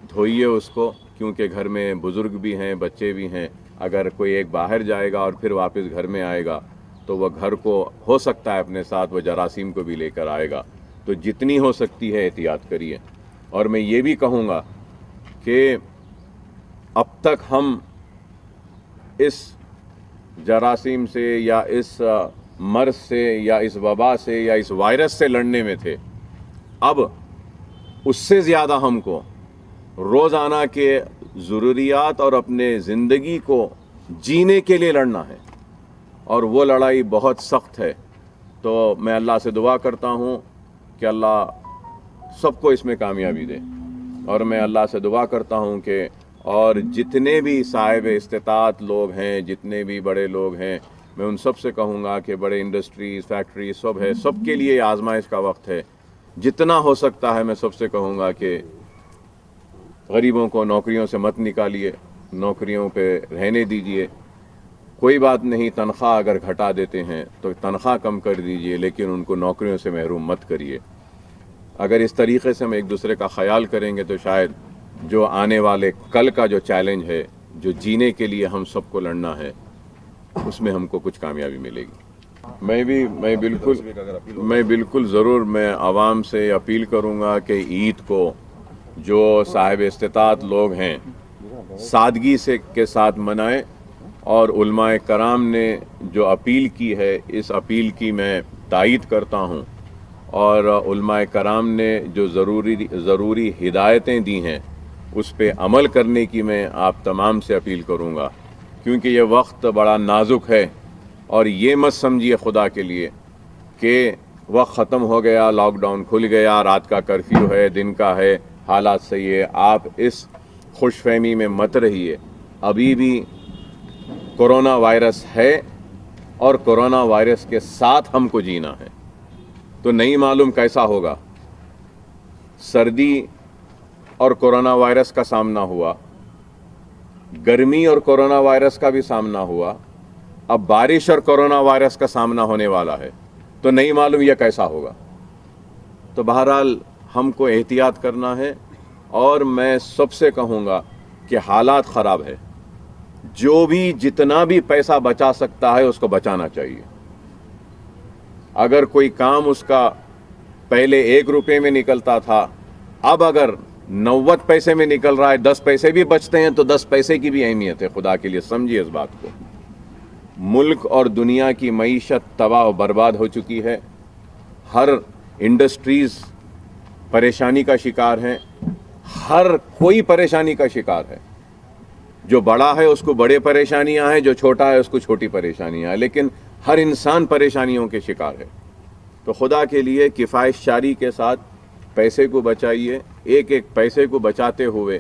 دھوئیے اس کو، کیونکہ گھر میں بزرگ بھی ہیں، بچے بھی ہیں۔ اگر کوئی ایک باہر جائے گا اور پھر واپس گھر میں آئے گا تو وہ گھر کو ہو سکتا ہے اپنے ساتھ وہ جراثیم کو بھی لے کر آئے گا۔ تو جتنی ہو سکتی ہے احتیاط کریے۔ اور میں یہ بھی کہوں گا کہ اب تک ہم اس جراثیم سے یا اس مرض سے یا اس وبا سے یا اس وائرس سے لڑنے میں تھے، اب اس سے زیادہ ہم کو روزانہ کے ضروریات اور اپنے زندگی کو جینے کے لیے لڑنا ہے، اور وہ لڑائی بہت سخت ہے۔ تو میں اللہ سے دعا کرتا ہوں کہ اللہ سب کو اس میں کامیابی دے، اور میں اللہ سے دعا کرتا ہوں کہ اور جتنے بھی صاحب استطاعت لوگ ہیں، جتنے بھی بڑے لوگ ہیں، میں ان سب سے کہوں گا کہ بڑے انڈسٹریز، فیکٹریز سب ہے، سب کے لیے آزمائش کا وقت ہے۔ جتنا ہو سکتا ہے میں سب سے کہوں گا کہ غریبوں کو نوکریوں سے مت نکالیے، نوکریوں پہ رہنے دیجئے۔ کوئی بات نہیں، تنخواہ اگر گھٹا دیتے ہیں تو تنخواہ کم کر دیجئے، لیکن ان کو نوکریوں سے محروم مت کریے۔ اگر اس طریقے سے ہم ایک دوسرے کا خیال کریں گے تو شاید جو آنے والے کل کا جو چیلنج ہے، جو جینے کے لیے ہم سب کو لڑنا ہے، اس میں ہم کو کچھ کامیابی ملے گی۔ میں بالکل ضرور میں عوام سے اپیل کروں گا کہ عید کو جو صاحب استطاعت لوگ ہیں سادگی سے کے ساتھ منائیں، اور علماء کرام نے جو اپیل کی ہے اس اپیل کی میں تائید کرتا ہوں، اور علماء کرام نے جو ضروری ہدایتیں دی ہیں اس پہ عمل کرنے کی میں آپ تمام سے اپیل کروں گا، کیونکہ یہ وقت بڑا نازک ہے۔ اور یہ مت سمجھیے خدا کے لیے کہ وقت ختم ہو گیا، لاک ڈاؤن کھل گیا، رات کا کرفیو ہے، دن کا ہے، حالات صحیح ہے۔ آپ اس خوش فہمی میں مت رہیے، ابھی بھی کورونا وائرس ہے، اور کورونا وائرس کے ساتھ ہم کو جینا ہے۔ تو نہیں معلوم کیسا ہوگا۔ سردی اور کورونا وائرس کا سامنا ہوا، گرمی اور کورونا وائرس کا بھی سامنا ہوا، اب بارش اور کورونا وائرس کا سامنا ہونے والا ہے، تو نہیں معلوم یہ کیسا ہوگا۔ تو بہرحال ہم کو احتیاط کرنا ہے، اور میں سب سے کہوں گا کہ حالات خراب ہے، جو بھی جتنا بھی پیسہ بچا سکتا ہے اس کو بچانا چاہیے۔ اگر کوئی کام اس کا پہلے 1 روپے میں نکلتا تھا، اب اگر 90 پیسے میں نکل رہا ہے، 10 پیسے بھی بچتے ہیں تو 10 پیسے کی بھی اہمیت ہے۔ خدا کے لیے سمجھیے اس بات کو۔ ملک اور دنیا کی معیشت تباہ و برباد ہو چکی ہے، ہر انڈسٹریز پریشانی کا شکار ہیں، ہر کوئی پریشانی کا شکار ہے۔ جو بڑا ہے اس کو بڑے پریشانیاں ہیں, جو چھوٹا ہے اس کو چھوٹی پریشانیاں ہیں, لیکن ہر انسان پریشانیوں کے شکار ہے. تو خدا کے لیے کفایت شاری کے ساتھ پیسے کو بچائیے, ایک ایک پیسے کو بچاتے ہوئے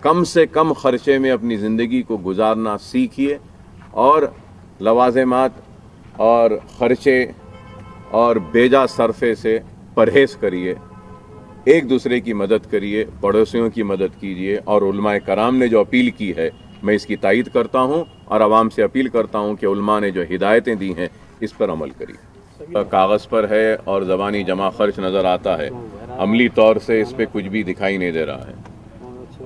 کم سے کم خرچے میں اپنی زندگی کو گزارنا سیکھیے, اور لوازمات اور خرچے اور بیجا صرفے سے پرہیز کریے, ایک دوسرے کی مدد کریے, پڑوسیوں کی مدد کیجیے. اور علماء کرام نے جو اپیل کی ہے میں اس کی تائید کرتا ہوں, اور عوام سے اپیل کرتا ہوں کہ علماء نے جو ہدایتیں دی ہیں اس پر عمل کریے. کاغذ پر ہے اور زبانی جمع خرچ نظر آتا ہے, عملی طور سے اس پہ کچھ بھی دکھائی نہیں دے رہا ہے.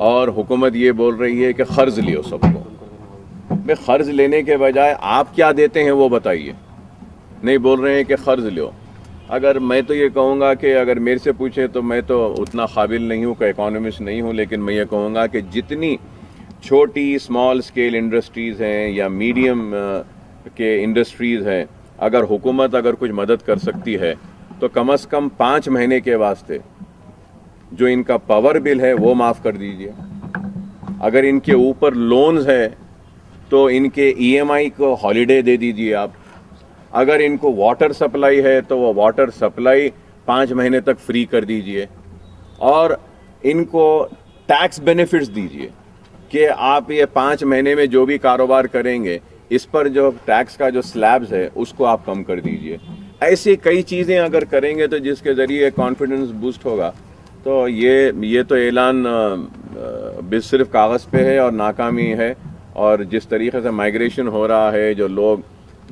اور حکومت یہ بول رہی ہے کہ قرض لیو سب کو. میں قرض لینے کے بجائے آپ کیا دیتے ہیں وہ بتائیے. نہیں بول رہے ہیں کہ قرض لیو. اگر میں تو یہ کہوں گا کہ اگر میرے سے پوچھیں تو میں تو اتنا قابل نہیں ہوں کہ اکانومسٹ نہیں ہوں, لیکن میں یہ کہوں گا کہ جتنی چھوٹی اسمال اسکیل انڈسٹریز ہیں یا میڈیم کے انڈسٹریز ہیں, اگر حکومت اگر کچھ مدد کر سکتی ہے تو کم از کم 5 مہینے کے واسطے جو ان کا پاور بل ہے وہ معاف کر دیجیے. اگر ان کے اوپر لونز ہے تو ان کے ای ایم آئی کو ہالیڈے دے دیجیے آپ. اگر ان کو واٹر سپلائی ہے تو وہ واٹر سپلائی 5 مہینے تک فری کر دیجیے. اور ان کو ٹیکس بینیفٹس دیجیے کہ آپ یہ 5 مہینے میں جو بھی کاروبار کریں گے اس پر جو ٹیکس کا جو سلیبز ہے اس کو آپ کم کر دیجیے. ایسی کئی چیزیں اگر کریں گے تو جس کے ذریعے کانفیڈنس بوسٹ ہوگا. تو یہ تو اعلان صرف کاغذ پہ ہے اور ناکامی ہے. اور جس طریقے سے مائیگریشن ہو رہا ہے, جو لوگ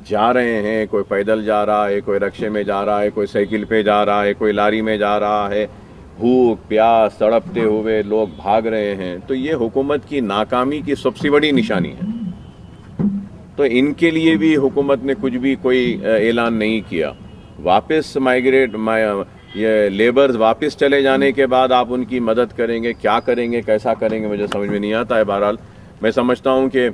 جا رہے ہیں, کوئی پیدل جا رہا ہے, کوئی رکشے میں جا رہا ہے, کوئی سائیکل پہ جا رہا ہے, کوئی لاری میں جا رہا ہے, بھوک پیاس تڑپتے ہوئے لوگ بھاگ رہے ہیں, تو یہ حکومت کی ناکامی کی سب سے بڑی نشانی ہے. تو ان کے لیے بھی حکومت نے کچھ بھی کوئی اعلان نہیں کیا. واپس یہ لیبرز واپس چلے جانے کے بعد آپ ان کی مدد کریں گے, کیا کریں گے, کیسا کریں گے, مجھے سمجھ میں نہیں آتا ہے. بہرحال میں سمجھتا ہوں کہ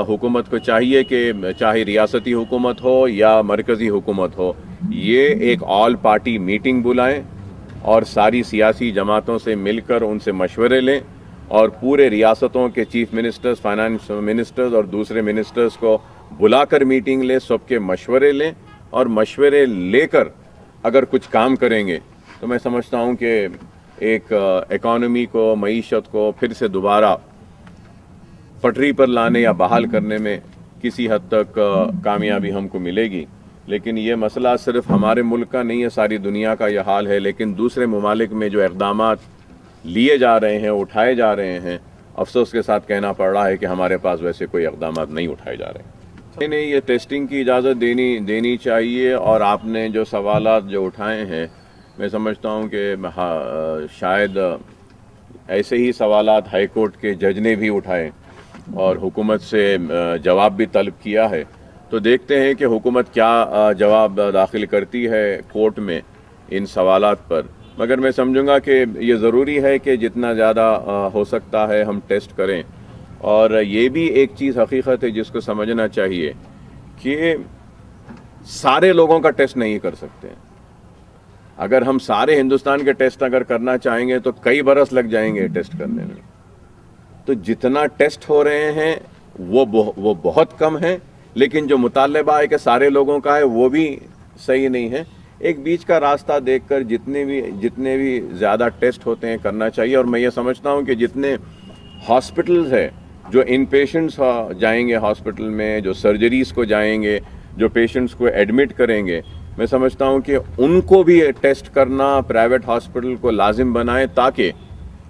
حکومت کو چاہیے کہ چاہے ریاستی حکومت ہو یا مرکزی حکومت ہو, یہ ایک آل پارٹی میٹنگ بلائیں اور ساری سیاسی جماعتوں سے مل کر ان سے مشورے لیں, اور پورے ریاستوں کے چیف منسٹرز, فائنانس منسٹرز اور دوسرے منسٹرز کو بلا کر میٹنگ لیں, سب کے مشورے لیں, اور مشورے لے کر اگر کچھ کام کریں گے تو میں سمجھتا ہوں کہ ایک اکانومی کو, معیشت کو پھر سے دوبارہ پٹری پر لانے یا بحال کرنے میں کسی حد تک کامیابی ہم کو ملے گی. لیکن یہ مسئلہ صرف ہمارے ملک کا نہیں ہے, ساری دنیا کا یہ حال ہے. لیکن دوسرے ممالک میں جو اقدامات لیے جا رہے ہیں, اٹھائے جا رہے ہیں, افسوس کے ساتھ کہنا پڑ رہا ہے کہ ہمارے پاس ویسے کوئی اقدامات نہیں اٹھائے جا رہے ہیں. نہیں, یہ ٹیسٹنگ کی اجازت دینی چاہیے. اور آپ نے جو سوالات جو اٹھائے ہیں, میں سمجھتا ہوں کہ شاید ایسے ہی سوالات ہائی کورٹ کے جج نے بھی اٹھائے اور حکومت سے جواب بھی طلب کیا ہے. تو دیکھتے ہیں کہ حکومت کیا جواب داخل کرتی ہے کورٹ میں ان سوالات پر. مگر میں سمجھوں گا کہ یہ ضروری ہے کہ جتنا زیادہ ہو سکتا ہے ہم ٹیسٹ کریں. اور یہ بھی ایک چیز حقیقت ہے جس کو سمجھنا چاہیے کہ سارے لوگوں کا ٹیسٹ نہیں کر سکتے. اگر ہم سارے ہندوستان کے ٹیسٹ اگر کرنا چاہیں گے تو کئی برس لگ جائیں گے ٹیسٹ کرنے میں. تو جتنا ٹیسٹ ہو رہے ہیں وہ بہت کم ہے, لیکن جو مطالبہ ہے کہ سارے لوگوں کا ہے وہ بھی صحیح نہیں ہے. ایک بیچ کا راستہ دیکھ کر جتنے بھی زیادہ ٹیسٹ ہوتے ہیں کرنا چاہیے. اور میں یہ سمجھتا ہوں کہ جتنے ہاسپٹلز ہیں جو ان پیشنٹس جائیں گے ہاسپٹل میں, جو سرجریز کو جائیں گے, جو پیشنٹس کو ایڈمٹ کریں گے, میں سمجھتا ہوں کہ ان کو بھی ٹیسٹ کرنا پرائیویٹ ہاسپٹل کو لازم بنائیں. تاکہ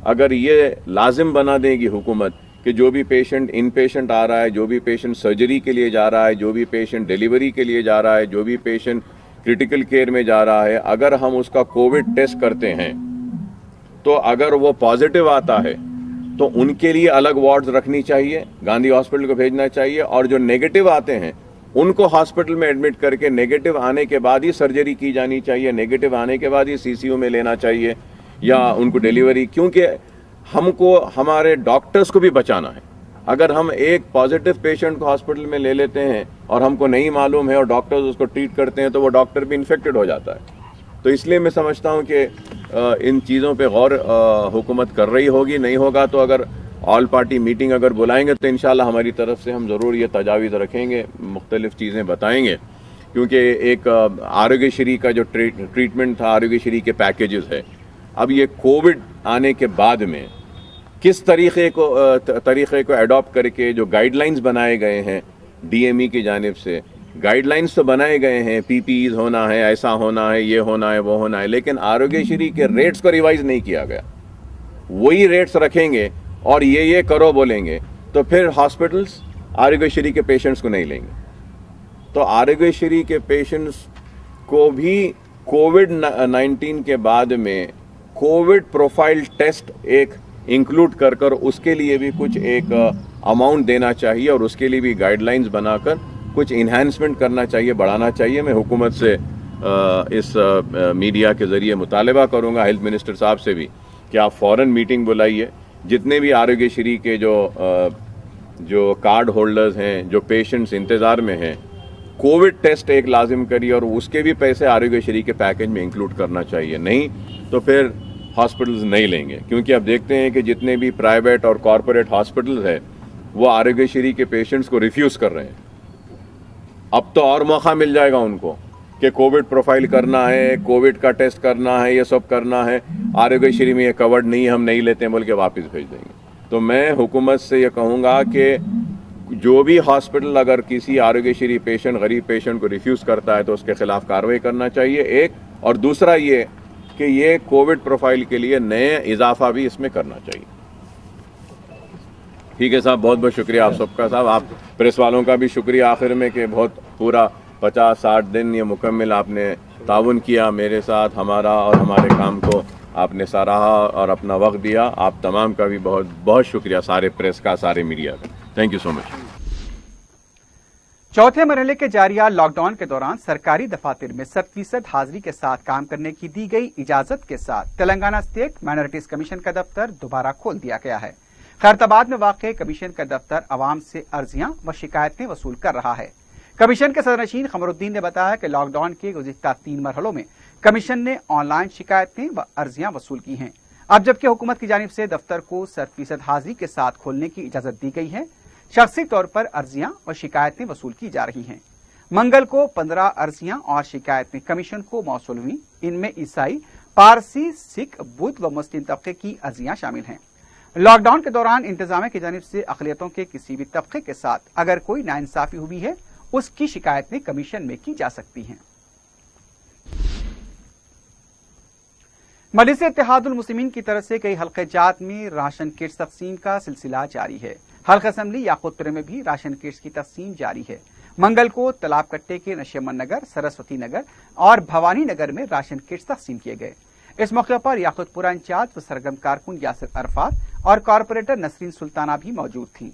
اگر یہ لازم بنا دے گی حکومت کہ جو بھی پیشنٹ ان پیشنٹ آ رہا ہے, جو بھی پیشنٹ سرجری کے لیے جا رہا ہے, جو بھی پیشنٹ ڈیلیوری کے لیے جا رہا ہے, جو بھی پیشنٹ کرٹیکل کیئر میں جا رہا ہے, اگر ہم اس کا کووڈ ٹیسٹ کرتے ہیں تو اگر وہ پازیٹیو آتا ہے تو ان کے لیے الگ وارڈز رکھنی چاہیے, گاندھی ہاسپٹل کو بھیجنا چاہیے. اور جو نیگیٹو آتے ہیں ان کو ہاسپٹل میں ایڈمٹ کر کے نیگیٹو آنے کے بعد ہی سرجری کی جانی چاہیے, نیگیٹو آنے کے بعد ہی سی سی یو میں لینا چاہیے یا ان کو ڈیلیوری. کیونکہ ہم کو ہمارے ڈاکٹرز کو بھی بچانا ہے. اگر ہم ایک پازیٹیو پیشنٹ کو ہاسپٹل میں لے لیتے ہیں اور ہم کو نہیں معلوم ہے اور ڈاکٹرز اس کو ٹریٹ کرتے ہیں تو وہ ڈاکٹر بھی انفیکٹڈ ہو جاتا ہے. تو اس لیے میں سمجھتا ہوں کہ ان چیزوں پہ غور حکومت کر رہی ہوگی. نہیں ہوگا تو اگر ऑल पार्टी मीटिंग अगर बुलाएंगे तो इंशाल्लाह हमारी तरफ से हम ज़रूर ये तजावीज़ रखेंगे, मुख्तलिफ चीज़ें बताएंगे, क्योंकि एक आरोग्य श्री का जो ट्रीटमेंट था, आरोग्य श्री के पैकेजेस है, अब ये कोविड आने के बाद में किस तरीक़े को अडॉप्ट करके जो गाइडलाइंस बनाए गए हैं DME की जानिब से, गाइडलाइंस तो बनाए गए हैं, PPEs होना है, ऐसा होना है, ये होना है, वो होना है, लेकिन आरोग्यश्री के रेट्स को रिवाइज नहीं किया गया। वही रेट्स रखेंगे और ये करो बोलेंगे तो फिर हॉस्पिटल्स आरोग्यश्री के पेशेंट्स को नहीं लेंगे। तो आरोग्यश्री के पेशेंट्स को भी कोविड-19 के बाद में कोविड प्रोफाइल टेस्ट एक इंक्लूड कर उसके लिए भी कुछ एक अमाउंट देना चाहिए और उसके लिए भी गाइडलाइंस बनाकर कुछ इन्हांसमेंट करना चाहिए, बढ़ाना चाहिए। मैं हुकूमत से इस मीडिया के ज़रिए मुतालबा करूँगा, हेल्थ मिनिस्टर साहब से भी, कि आप फ़ौरन मीटिंग बुलाइए। जितने भी आरोग्यश्री के जो कार्ड होल्डर्स हैं, जो पेशेंट्स इंतज़ार में हैं, कोविड टेस्ट एक लाजिम करिए और उसके भी पैसे आरोग्यश्री के पैकेज में इंक्लूड करना चाहिए। नहीं तो फिर हॉस्पिटल्स नहीं लेंगे, क्योंकि अब देखते हैं कि जितने भी प्राइवेट और कॉरपोरेट हॉस्पिटल्स हैं वो आरोग्यश्री के पेशेंट्स को रिफ्यूज़ कर रहे हैं। अब तो और मौका मिल जाएगा उनको कि कोविड प्रोफाइल करना है, कोविड का टेस्ट करना है, ये सब करना है, आरोग्यश्री में ये कवर्ड नहीं, हम नहीं लेते हैं बोल के वापस भेज देंगे। तो मैं हुकूमत से ये कहूँगा कि जो भी हॉस्पिटल अगर किसी आरोग्यश्री पेशेंट, गरीब पेशेंट को रिफ्यूज़ करता है तो उसके खिलाफ कार्रवाई करना चाहिए, एक। और दूसरा ये कि ये कोविड प्रोफाइल के लिए नए इजाफा भी इसमें करना चाहिए। ठीक है साहब, बहुत बहुत शुक्रिया आप सबका। साहब, आप प्रेस वालों का भी शुक्रिया आखिर में कि बहुत पूरा 50-60 दिन ये मुकम्मल आपने ताउन किया मेरे साथ, हमारा और हमारे काम को आपने सराहा और अपना वक्त दिया। आप तमाम का भी बहुत बहुत शुक्रिया, सारे प्रेस का, सारे मीडिया का। Thank you so much. चौथे मरहले के जारिया लॉकडाउन के दौरान सरकारी दफातर में 100% हाजिरी के साथ काम करने की दी गई इजाजत के साथ तेलंगाना स्टेट माइनॉरिटीज कमीशन का दफ्तर दोबारा खोल दिया गया है। खैरताबाद में वाक़ कमीशन का दफ्तर आवाम से अर्जियां व शिकायतें वसूल कर रहा है। कमीशन के सदरनशीन खमरुद्दीन ने बताया कि लॉकडाउन के गुज़िश्ता 3 मरहलों में कमीशन ने ऑनलाइन शिकायतें व अर्जियां वसूल की हैं। अब जबकि हुकूमत की जानिब से दफ्तर को 100% हाजिरी के साथ खोलने की इजाजत दी गई है, शख्सी तौर पर अर्जियां व शिकायतें वसूल की जा रही हैं। मंगल को 15 अर्जियां और शिकायतें कमीशन को मौसूल हुई। इनमें ईसाई, पारसी, सिख, बुद्ध व मुस्लिम तबके की अर्जियां शामिल हैं। लॉकडाउन के दौरान इंतजामिया की जानिब से अक़लियतों के किसी भी तबके के साथ अगर कोई नाइंसाफी हुई है, उसकी शिकायतें कमीशन में की जा सकती हैं। मजलिस इत्तेहादुल मुस्लिमीन की तरफ से कई हल्के जात में राशन किट्स तकसीम का सिलसिला जारी है। हल्का असम्बली याकूतपुर में भी राशन किट्स की तकसीम जारी है। मंगल को तालाब कट्टे के नशेमन नगर, सरस्वती नगर और भवानी नगर में राशन किट्स तकसीम किए गए। इस मौके पर याकूतपुरा इंचार्ज व सरगर्म कारकुन यासिर अरफात और कॉरपोरेटर नसरीन सुल्ताना भी मौजूद थी।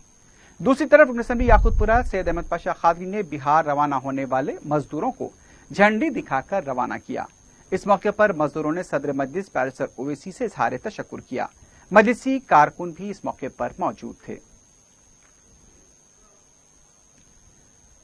दूसरी तरफ रुकन असम्बली याकूतपुरा सैयद अहमद पाशा खादरी ने बिहार रवाना होने वाले मजदूरों को झंडी दिखाकर रवाना किया। इस मौके पर मजदूरों ने सदर मजलिस बैरिस्टर ओवैसी से इजहार तशक्कुर किया। मजलिसी कारकुन भी इस मौके पर मौजूद थे।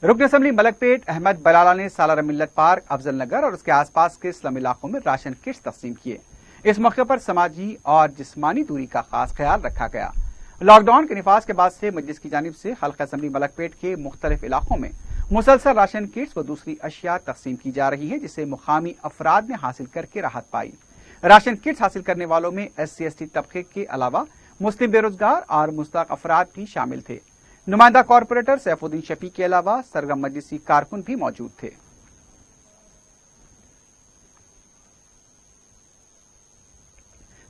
रुकन असम्बली मलकपेट अहमद बलाला ने सालार मिल्लत पार्क, अफजल नगर और उसके आसपास के स्लम इलाकों में राशन किट्स तकसीम किए। इस मौके पर समाजी और जिस्मानी दूरी का खास ख्याल रखा गया। लॉकडाउन के निफाज के बाद से मजलिस की जानिब से हल्का असम्बली मलकपेट के मुख्तलिफ इलाकों में मुसलसल राशन किट्स व दूसरी अशिया तकसीम की जा रही है, जिसे मुकामी अफराद ने हासिल करके राहत पाई। राशन किट्स हासिल करने वालों में SC/ST तबके के अलावा मुस्लिम बेरोजगार और मुस्ताक अफराद भी शामिल थे। नुमाइंदा कॉरपोरेटर सैफुद्दीन शफी के अलावा सरगर्म मजलिसी कारकुन भी मौजूद थे।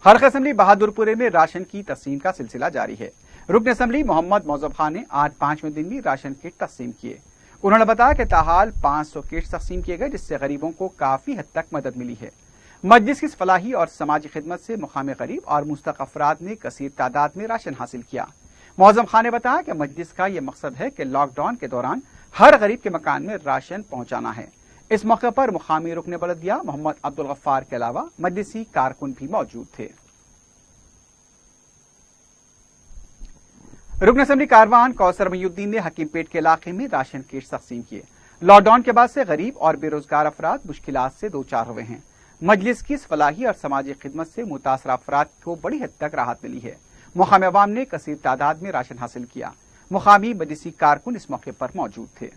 हल्का असम्बली बहादुरपुरे में राशन की तकसीम का सिलसिला जारी है। रुकन असम्बली मोहम्मद मौजूब खान ने आज 5वें दिन भी राशन किट तकसीम किए। उन्होंने बताया कि ताहाल 500 किट तकसीम किए गए, जिससे गरीबों को काफी हद तक मदद मिली है। मजलिस की फलाही और समाजी खिदमत से मुकामी गरीब और मुस्तक अफराद ने कसीर तादाद में राशन हासिल किया। मौजूम खान ने बताया कि मजलिस का यह मकसद है कि लॉकडाउन के दौरान हर गरीब के मकान में राशन पहुंचाना है। इस मौके पर मुकामी रुकन बलदिया मोहम्मद अब्दुल गफ्फार के अलावा मजलिसी कारकुन भी मौजूद थे। रुकन असम्बली कारवान कौसर मयूद्दीन ने हकीमपेट के इलाके में राशन किट्स तकसीम किए। लॉकडाउन के बाद से गरीब और बेरोजगार अफराद मुश्किलात से दो चार हुए हैं। मजलिस की फलाही और समाजी खिदमत से मुतासर अफराद को बड़ी हद तक राहत मिली है। مقامی عوام نے کثیر تعداد میں راشن حاصل کیا۔ مقامی مجلسی کارکن اس موقع پر موجود تھے۔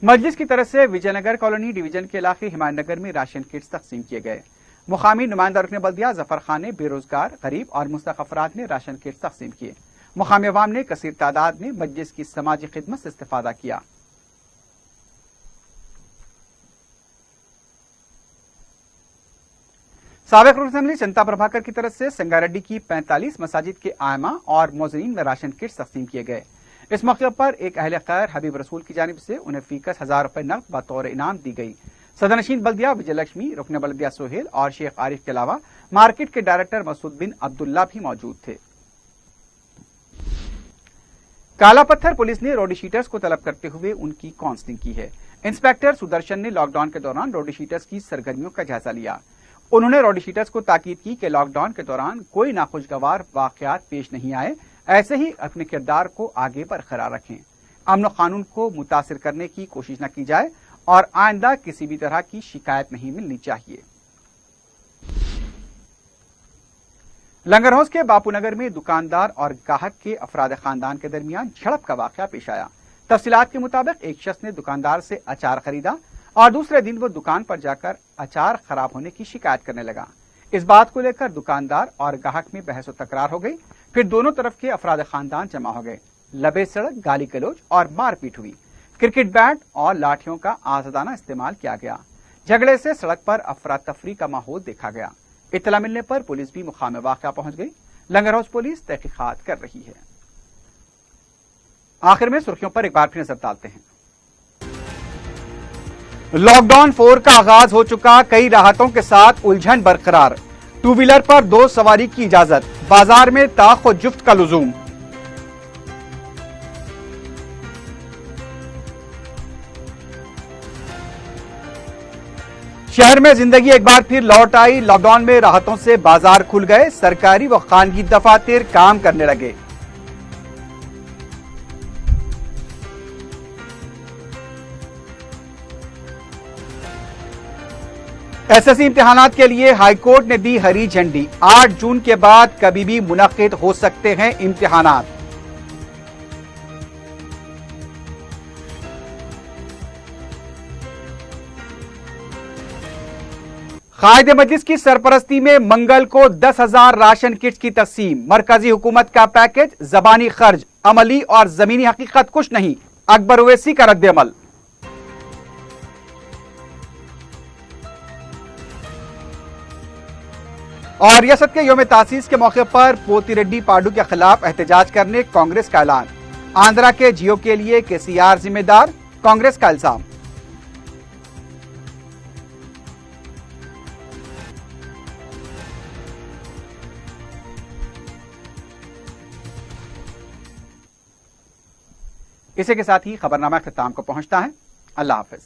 مجلس کی طرف سے وجے نگر کالونی ڈویژن کے علاقے ہمایت نگر میں راشن کٹس تقسیم کیے گئے۔ مقامی نمائندہ رکن بلدیہ ظفر خان نے بے روزگار، غریب اور مستحق افراد میں راشن کٹس تقسیم کیے۔ مقامی عوام نے کثیر تعداد میں مجلس کی سماجی خدمت سے استفادہ کیا۔ سابق رکن اسمبلی چنتا پربھاکر کی طرف سے سنگاریڈی کی 45 مساجد کے ائمہ اور موذنین میں راشن کٹس تقسیم کیے گئے۔ اس موقع پر ایک اہل خیر حبیب رسول کی جانب سے انہیں فیکس 1000 روپے نقد بطور انعام دی گئی۔ صدر نشین بلدیہ وجے لکشمی، رکن بلدیہ سہیل اور شیخ عارف کے علاوہ مارکیٹ کے ڈائریکٹر مسعود بن عبداللہ بھی موجود تھے۔ کالا پتھر پولیس نے روڈی شیٹرز کو طلب کرتے ہوئے ان کی کاؤنسلنگ کی ہے۔ انسپکٹر سدرشن نے لاک ڈاؤن کے دوران روڈی شیٹرز کی سرگرمیوں کا جائزہ لیا۔ انہوں نے روڈی شیٹرز کو تاکید کی کہ لاک ڈاؤن کے دوران کوئی ناخوشگوار واقعات پیش نہیں آئے، ایسے ہی اپنے کردار کو آگے برقرار رکھیں، امن و قانون کو متاثر کرنے کی کوشش نہ کی جائے اور آئندہ کسی بھی طرح کی شکایت نہیں ملنی چاہیے۔ لنگر ہاؤس کے باپو نگر میں دکاندار اور گاہک کے افراد خاندان کے درمیان جھڑپ کا واقعہ پیش آیا۔ تفصیلات کے مطابق ایک شخص نے دکاندار سے اچار خریدا اور دوسرے دن وہ دکان پر جا کر اچار خراب ہونے کی شکایت کرنے لگا۔ اس بات کو لے کر دکاندار اور گاہک میں بحث و تکرار ہو گئی، پھر دونوں طرف کے افراد خاندان جمع ہو گئے، لبے سڑک، گالی گلوچ اور مار پیٹ ہوئی۔ کرکٹ بیٹ اور لاٹھیوں کا آزادانہ استعمال کیا گیا۔ جھگڑے سے سڑک پر افراتفری کا ماحول دیکھا گیا۔ اطلاع ملنے پر پولیس بھی مقام واقعہ پہنچ گئی۔ لنگر ہاؤس پولیس تحقیقات کر رہی ہے۔ آخر میں سرخیوں پر ایک بار پھر نظر ڈالتے ہیں۔ لاک ڈاؤن 4 کا آغاز ہو چکا، کئی راحتوں کے ساتھ الجھن برقرار۔ 2 ویلر پر 2 سواری کی اجازت، بازار میں طاق و جفت کا لزوم۔ شہر میں زندگی ایک بار پھر لوٹ آئی، لاک ڈاؤن میں راحتوں سے بازار کھل گئے، سرکاری و خانگی دفاتر کام کرنے لگے۔ ایس ایس سی امتحانات کے لیے ہائی کورٹ نے دی ہری جھنڈی، 8 جون کے بعد کبھی بھی منعقد ہو سکتے ہیں امتحانات۔ قائد مجلس کی سرپرستی میں منگل کو 10,000 راشن کٹس کی تقسیم، مرکزی حکومت کا پیکج زبانی خرچ، عملی اور زمینی حقیقت کچھ نہیں، اکبر اویسی کا رد عمل۔ اور ریاست کے یوم تاسیس کے موقع پر پوتی ریڈی پاڈو کے خلاف احتجاج کرنے کانگریس کا اعلان، آندھرا کے جیو کے لیے KCR ذمہ دار، کانگریس کا الزام۔ اسی کے ساتھ ہی خبرنامہ اختتام کو پہنچتا ہے۔ اللہ حافظ۔